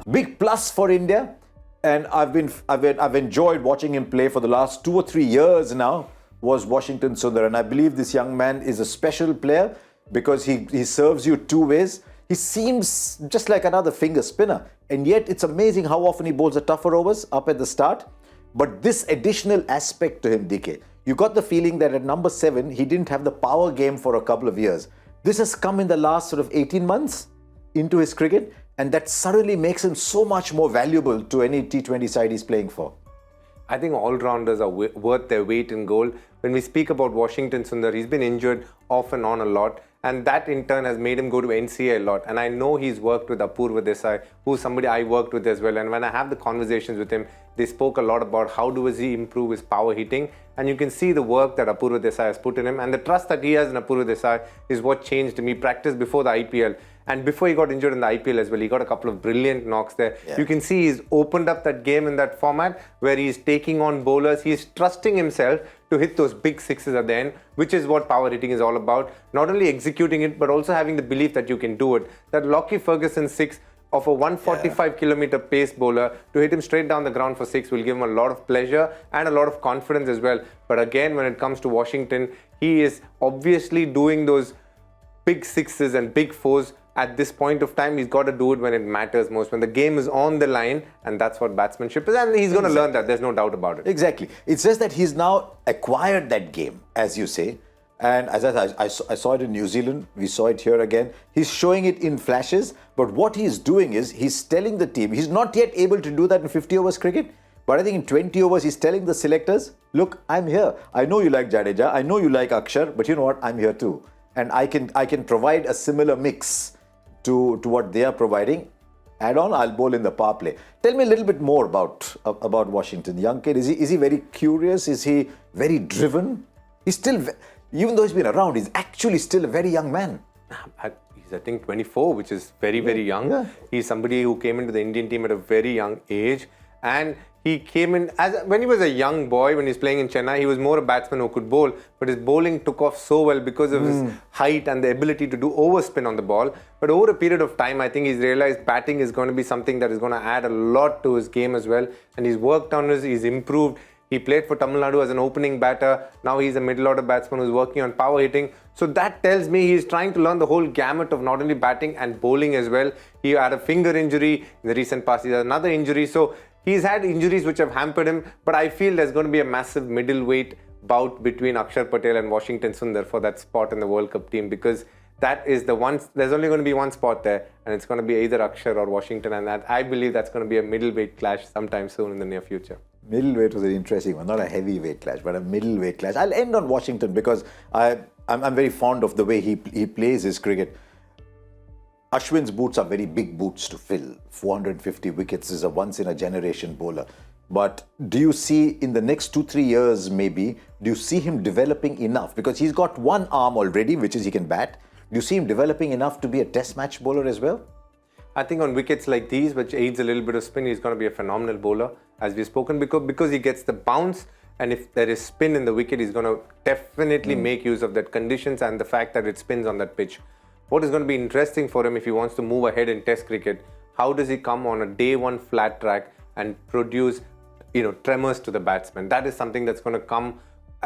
Big plus for India. And I've enjoyed watching him play for the last 2 or 3 years now, was Washington Sundar. And I believe this young man is a special player because he serves you two ways. He seems just like another finger spinner. And yet it's amazing how often he bowls the tougher overs up at the start. But this additional aspect to him, DK, you got the feeling that at number 7, he didn't have the power game for a couple of years. This has come in the last sort of 18 months into his cricket, and that suddenly makes him so much more valuable to any T20 side he's playing for. I think all-rounders are worth their weight in gold. When we speak about Washington Sundar, he's been injured off and on a lot, and that in turn has made him go to NCA a lot. And I know he's worked with Apurva Desai, who's somebody I worked with as well. And when I have the conversations with him, they spoke a lot about how does he improve his power hitting. And you can see the work that Apurva Desai has put in him. And the trust that he has in Apurva Desai is what changed him. He practiced before the IPL. And before he got injured in the IPL as well, he got a couple of brilliant knocks there. Yeah. You can see he's opened up that game in that format where he's taking on bowlers. He's trusting himself to hit those big sixes at the end, which is what power hitting is all about. Not only executing it, but also having the belief that you can do it. That Lockie Ferguson 6 of a 145-kilometer pace bowler to hit him straight down the ground for 6 will give him a lot of pleasure and a lot of confidence as well. But again, when it comes to Washington, he is obviously doing those big sixes and big fours. At this point of time, he's got to do it when it matters most, when the game is on the line, and that's what batsmanship is, and he's going to learn that. There's no doubt about it. Exactly. It's just that he's now acquired that game, as you say, and as I saw it in New Zealand, we saw it here again. He's showing it in flashes, but what he's doing is he's telling the team, he's not yet able to do that in 50 overs cricket, but I think in 20 overs, he's telling the selectors, look, I'm here. I know you like Jadeja, I know you like Akshar, but you know what, I'm here too. And I can provide a similar mix to what they are providing. Add on, I'll bowl in the power play. Tell me a little bit more about Washington. Young kid, is he very curious? Is he very driven? He's still, even though he's been around, he's actually still a very young man. He's, I think, 24, which is very, very young. Yeah. He's somebody who came into the Indian team at a very young age. And he came in, when he was a young boy, when he was playing in Chennai, he was more a batsman who could bowl. But his bowling took off so well because of his height and the ability to do overspin on the ball. But over a period of time, I think he's realized batting is going to be something that is going to add a lot to his game as well. And he's worked on this, he's improved. He played for Tamil Nadu as an opening batter. Now he's a middle order batsman who's working on power hitting. So that tells me he's trying to learn the whole gamut of not only batting and bowling as well. He had a finger injury in the recent past. He had another injury. So he's had injuries which have hampered him. But I feel there's going to be a massive middleweight bout between Akshar Patel and Washington Sundar for that spot in the World Cup team, because that is the one. There's only going to be one spot there, and it's going to be either Akshar or Washington, and that I believe that's going to be a middleweight clash sometime soon in the near future. Middleweight was an interesting one, not a heavyweight clash, but a middleweight clash. I'll end on Washington because I'm very fond of the way he plays his cricket. Ashwin's boots are very big boots to fill. 450 wickets is a once-in-a-generation bowler. But do you see in the next 2-3 years maybe, do you see him developing enough? Because he's got one arm already, which is he can bat. Do you see him developing enough to be a test match bowler as well? I think on wickets like these, which aids a little bit of spin, he's going to be a phenomenal bowler, as we've spoken, because he gets the bounce, and if there is spin in the wicket, he's going to definitely make use of that conditions and the fact that it spins on that pitch. What is going to be interesting for him if he wants to move ahead in Test cricket, how does he come on a day one flat track and produce, tremors to the batsman? That is something that's going to come.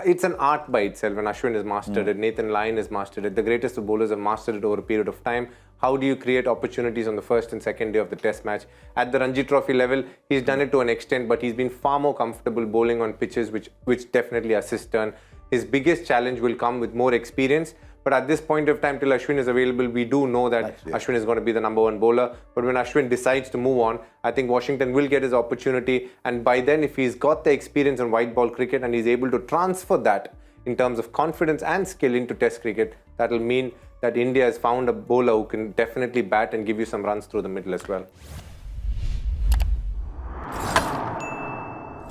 It's an art by itself, and Ashwin has mastered it. Nathan Lyon has mastered it. The greatest of bowlers have mastered it over a period of time. How do you create opportunities on the first and second day of the Test match? At the Ranji Trophy level, he's done it to an extent, but he's been far more comfortable bowling on pitches which definitely assist turn. His biggest challenge will come with more experience. But at this point of time, till Ashwin is available, we do know that Ashwin is going to be the number one bowler. But when Ashwin decides to move on, I think Washington will get his opportunity. And by then, if he's got the experience in white ball cricket and he's able to transfer that in terms of confidence and skill into Test cricket, that will mean that India has found a bowler who can definitely bat and give you some runs through the middle as well.